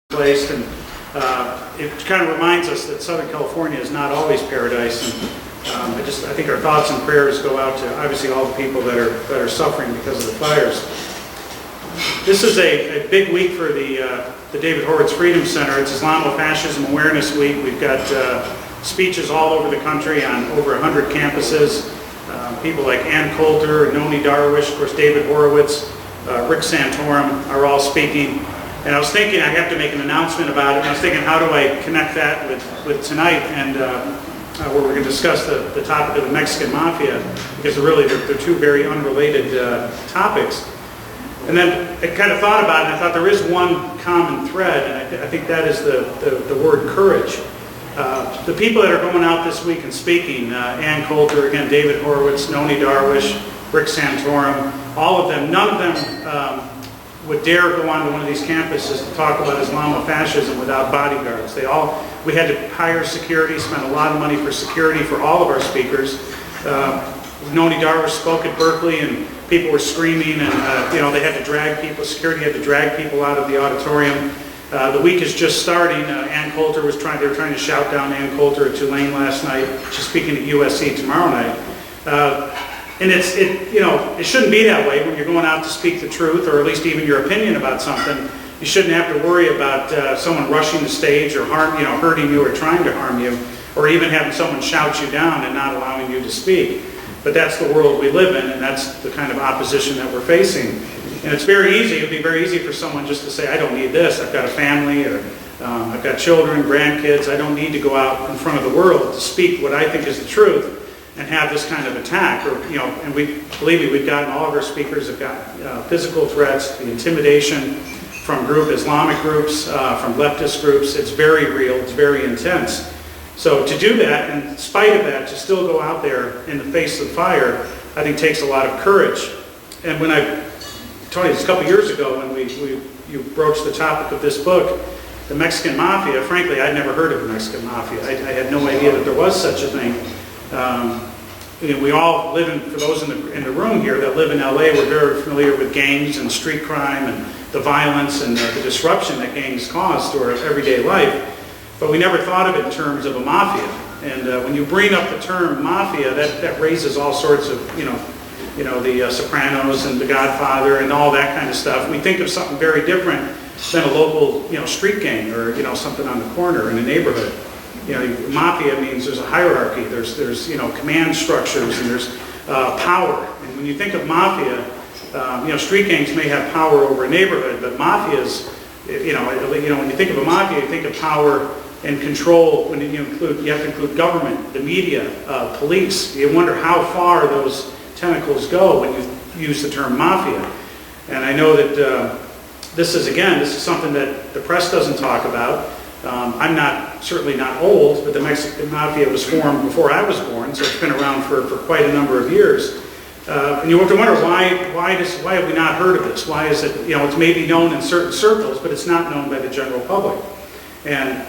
placed, and it kind of reminds us that Southern California is not always paradise. And I think our thoughts and prayers go out to obviously all the people that are suffering because of the fires. This is a big week for the David Horowitz Freedom Center. It's Islamofascism Awareness Week. We've got speeches all over the country on over 100 campuses. People like Ann Coulter, Noni Darwish, of course David Horowitz, Rick Santorum are all speaking. And I was thinking I have to make an announcement about it. And I was thinking, how do I connect that with tonight and where we're going to discuss the topic of the Mexican Mafia, because they're two very unrelated topics. And then I kind of thought about it, and I thought there is one common thread, and I think that is the word courage. The people that are going out this week and speaking, Ann Coulter, again, David Horowitz, Noni Darwish, Rick Santorum, all of them, none of them would dare go onto one of these campuses to talk about Islamofascism without bodyguards. We had to hire security, spend a lot of money for security for all of our speakers. Noni Darwish spoke at Berkeley, and people were screaming, and they had to drag people. Security had to drag people out of the auditorium. The week is just starting. Ann Coulter they were trying to shout down Ann Coulter at Tulane last night. She's speaking at USC tomorrow night. And it shouldn't be that way when you're going out to speak the truth, or at least even your opinion about something. You shouldn't have to worry about someone rushing the stage or hurting you or trying to harm you, or even having someone shout you down and not allowing you to speak. But that's the world we live in, and that's the kind of opposition that we're facing. And it's very easy. It would be very easy for someone just to say, I don't need this. I've got a family, or I've got children, grandkids. I don't need to go out in front of the world to speak what I think is the truth and have this kind of attack. And believe me, we've gotten, all of our speakers have got physical threats, the intimidation from Islamic groups, from leftist groups. It's very real, it's very intense. So to do that, in spite of that, to still go out there in the face of fire, I think takes a lot of courage. And when Tony, this a couple years ago when you broached the topic of this book, the Mexican Mafia, frankly, I'd never heard of the Mexican Mafia. I had no idea that there was such a thing. We all live for those in the room here that live in LA, we're very familiar with gangs and street crime and the violence and the disruption that gangs cause to our everyday life. But we never thought of it in terms of a mafia. And when you bring up the term mafia, that raises all sorts of, the Sopranos and The Godfather and all that kind of stuff. We think of something very different than a local, street gang or, something on the corner in a neighborhood. Mafia means there's a hierarchy, there's command structures, and there's power. And when you think of mafia, street gangs may have power over a neighborhood, but mafias, when you think of a mafia, you think of power and control. When you have to include government, the media, police. You wonder how far those tentacles go when you use the term mafia. And I know that this is something that the press doesn't talk about. I'm certainly not old, but the Mexican Mafia was formed before I was born, so it's been around for quite a number of years. And you have to wonder why have we not heard of this? Why is it, it's maybe known in certain circles, but it's not known by the general public. And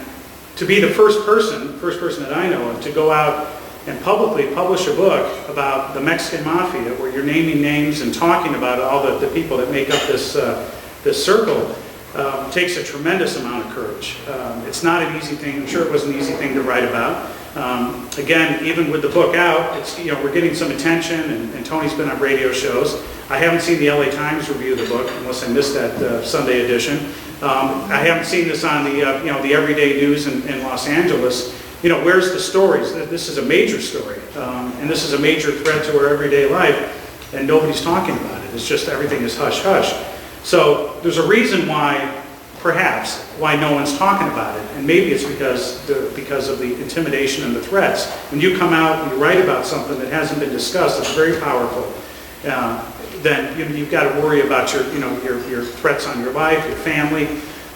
to be the first person that I know of to go out and publicly publish a book about the Mexican Mafia, where you're naming names and talking about all the people that make up this circle, takes a tremendous amount of courage. It's not an easy thing. I'm sure it was an easy thing to write about. Again, even with the book out, we're getting some attention, and Tony's been on radio shows. I haven't seen the LA Times review the book, unless I missed that Sunday edition. I haven't seen this on the everyday news in Los Angeles. Where's the stories? This is a major story, and this is a major threat to our everyday life, and nobody's talking about it. It's just everything is hush-hush. So there's a reason why no one's talking about it, and maybe it's because of the intimidation and the threats. When you come out and you write about something that hasn't been discussed, it's very powerful. Then you've got to worry about your threats on your life, your family.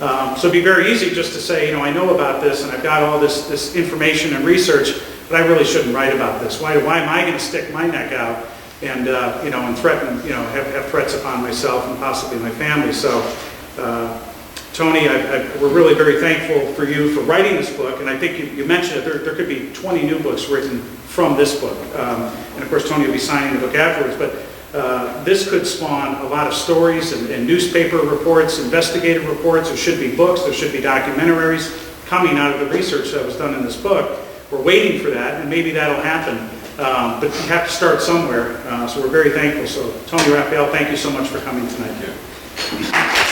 So it'd be very easy just to say, I know about this, and I've got all this information and research, but I really shouldn't write about this. Why am I going to stick my neck out and and threaten, have threats upon myself and possibly my family? So, Tony, we're really very thankful for you for writing this book, and I think you mentioned it. There could be 20 new books written from this book, and of course Tony will be signing the book afterwards. But this could spawn a lot of stories and newspaper reports, investigative reports. There should be books, there should be documentaries coming out of the research that was done in this book. We're waiting for that, and maybe that'll happen. But you have to start somewhere, so we're very thankful. So Tony, Rafael, thank you so much for coming tonight. Thank you.